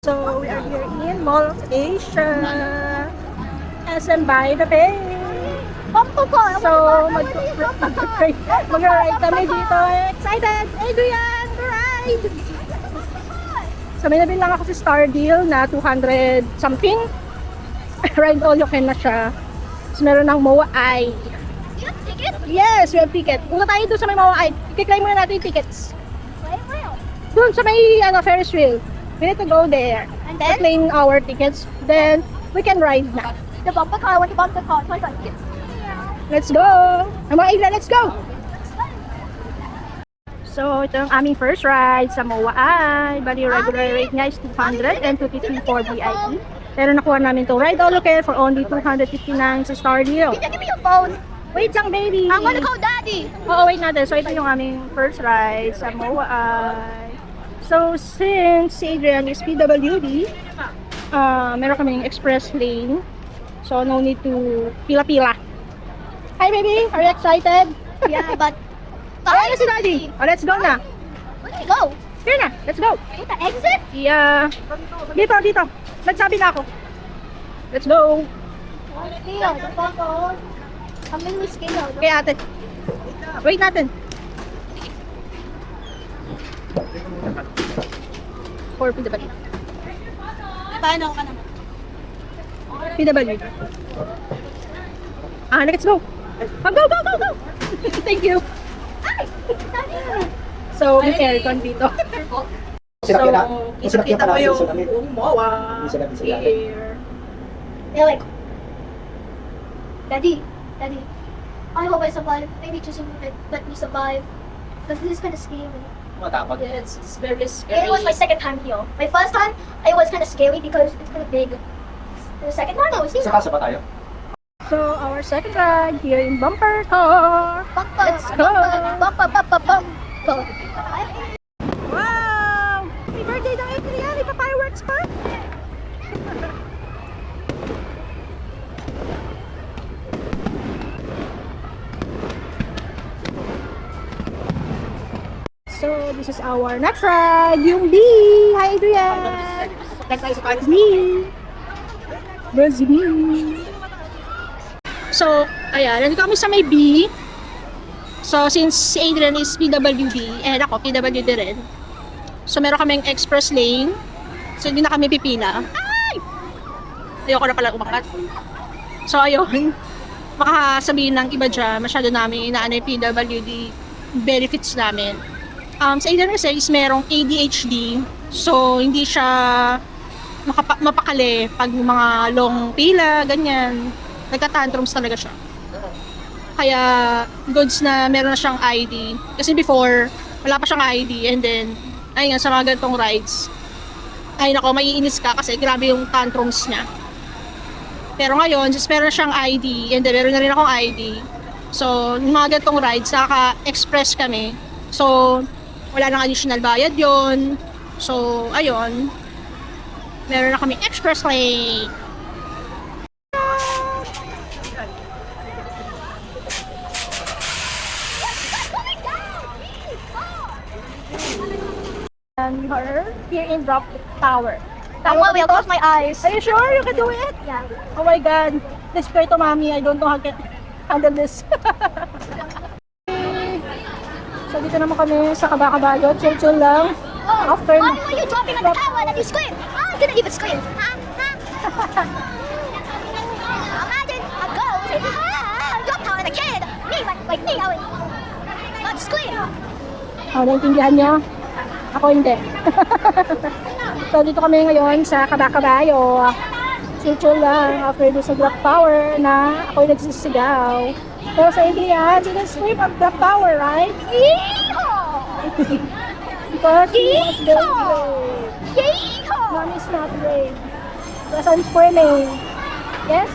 So we are here in Mall of Asia, SM by the Bay. So mag-ride kami dito. Excited! Adrian, ride! So may nabili lang ako si Star Deal na 200 something. Ride all you can na siya. So meron ng MOA Eye. You have ticket? Yes, we have ticket. Una tayo doon sa may MOA Eye. I-claim muna natin yung tickets. Where? Doon sa may Ferris wheel. We need to go there And to then? claim our tickets. Then we can ride na. The bumper car, I want to bump the car. So I was like, Let's go! Mga Igla, let's go! So, ito ang aming first ride sa MOA Eye. Bali, regular rate niya is 200 and 250 for VIP. Pero nakuha namin itong ride all okay for only 259 sa Star Deal. give me your phone. Wait lang, baby! I'm gonna call daddy. Oo, wait natin. So, ito yung aming first ride sa MOA Eye. So, since si Adrian is PWD, meron kaming express lane. So, no need to pila-pila. Hi, baby! Are you excited? Yeah, but Ay, si Daddy! Oh, let's go na! where do we go? Here na! Let's go! With the exit? Yeah. Dito! Nagsabi na ako. Let's go! Here, the bumper. I'm really scared. Okay, ate. Wait natin. For PWD. Paano ka naman? PWD. Let's go! Go! Thank you! Ay! Daddy! So, may aircon dito. Kita mo yung MOA, Here. here. They're like, Daddy, I hope I survive. Maybe just let me survive. Because this is kind of scary. Matakot. Yeah, it's very And scary. it was my second time here. My first time, it was kind of scary because it's kind of big. The second time, I was here. Sa kasa ba tayo? So, our second ride here in Bumper Car. Bumper, Let's go. bumper. Wow! Happy birthday daw, Adrian! Ipa-fireworks pa? So, this is our next ride, yung B! Hi, Adrian! B! Buzz B! So, ayan, nandito kami sa may B. So, since si Adrian is PWD, and ako, PWD rin. So, meron kaming express lane. So, hindi na kami pipila. Ay! Ayoko na pala umakat. So, ayun. Baka sabihin ng iba dyan, masyado namin inaano yung PWD benefits namin. Sa Adrian kasi is merong ADHD. So, hindi siya mapakali pag mga long pila, ganyan. Nagka-tantrums talaga siya. Kaya goods na meron na siyang ID. Kasi before, wala pa siyang ID. And then, ayun nga, sa mga ganitong rides, ay nako, maiinis ka kasi grabe yung tantrums niya. Pero ngayon, since meron na siyang ID, and then meron na rin akong ID, so, yung mga ganitong rides, naka-express kami. So, wala nang additional bayad yon. So, ayun, meron na kami express lane. And we are here in Drop Tower. I will close my eyes. Are you sure you can do it? Yeah. Oh my God. Let's pray to mommy. I don't know how to handle this. So dito naman kami sa Kabakabayo. Chill lang. Oh, After why were you jumping on the tower and you scream? I didn't even scream. Imagine a girl saying, drop tower and a kid. Me, like me, I would not scream. Oh, naintindihan niya? Ako hindi. So dito kami ngayon sa Kabakabayo. Chill lang after doon sa Drop Tower na ako'y nagsisigaw. Pero sa Adrian, she didn't scream at Drop Tower, right? Yeehaw! Because she was very Yeehaw! brave. Yeehaw! Mommy's not brave. Because I'm screaming. Yes?